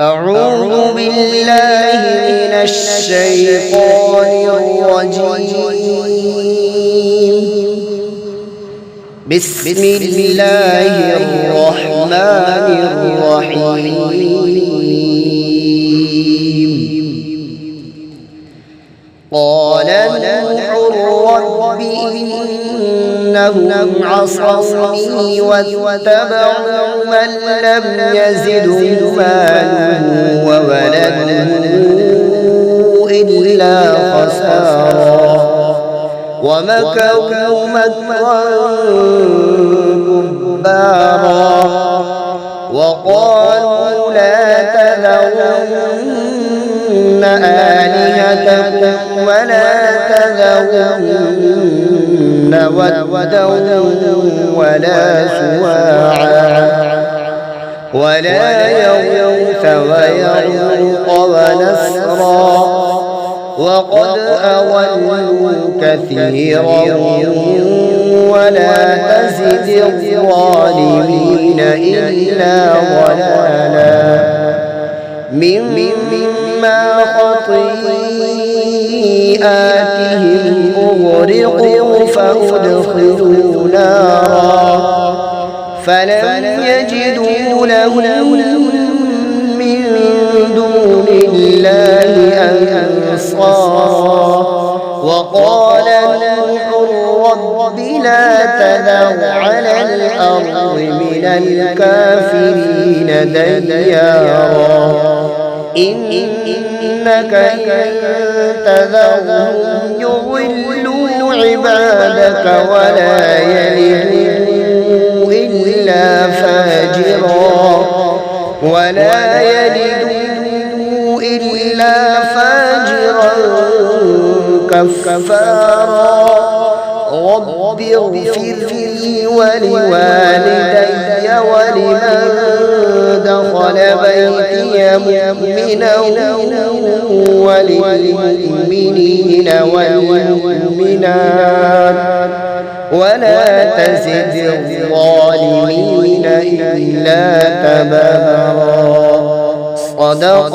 أعوذ بالله من الشيطان الرجيم. بسم الله الرحمن الرحيم. قال نوح رب إنهم عصوني واتبعوا من لم يزده ماله وولده إلا خسارا ومكروا مكرا كبارا وقالوا لا تذرن آلهتكم ولا تذرن ودا ولا سواعا ولا يغوث ويعوق ونسرا وقد أضلوا كثيرا ولا تزد الظالمين إلا ضلالا مما خطيئاتهم أغرقوا فأدخلوا نارا فلم يجدوا لهم من دون الله أنصارا وقال نوح رب لا تذر على الأرض من الكافرين ديارا إنك إن تذرهم يضلوا عبادك ولا يلدوا إلا فاجرا كفارا رب اغفر لي ولوالدي ولمن دخل بيتي مؤمنا وللمؤمنين والمؤمنات ولا تزد الظالمين إلا تبارا. صدق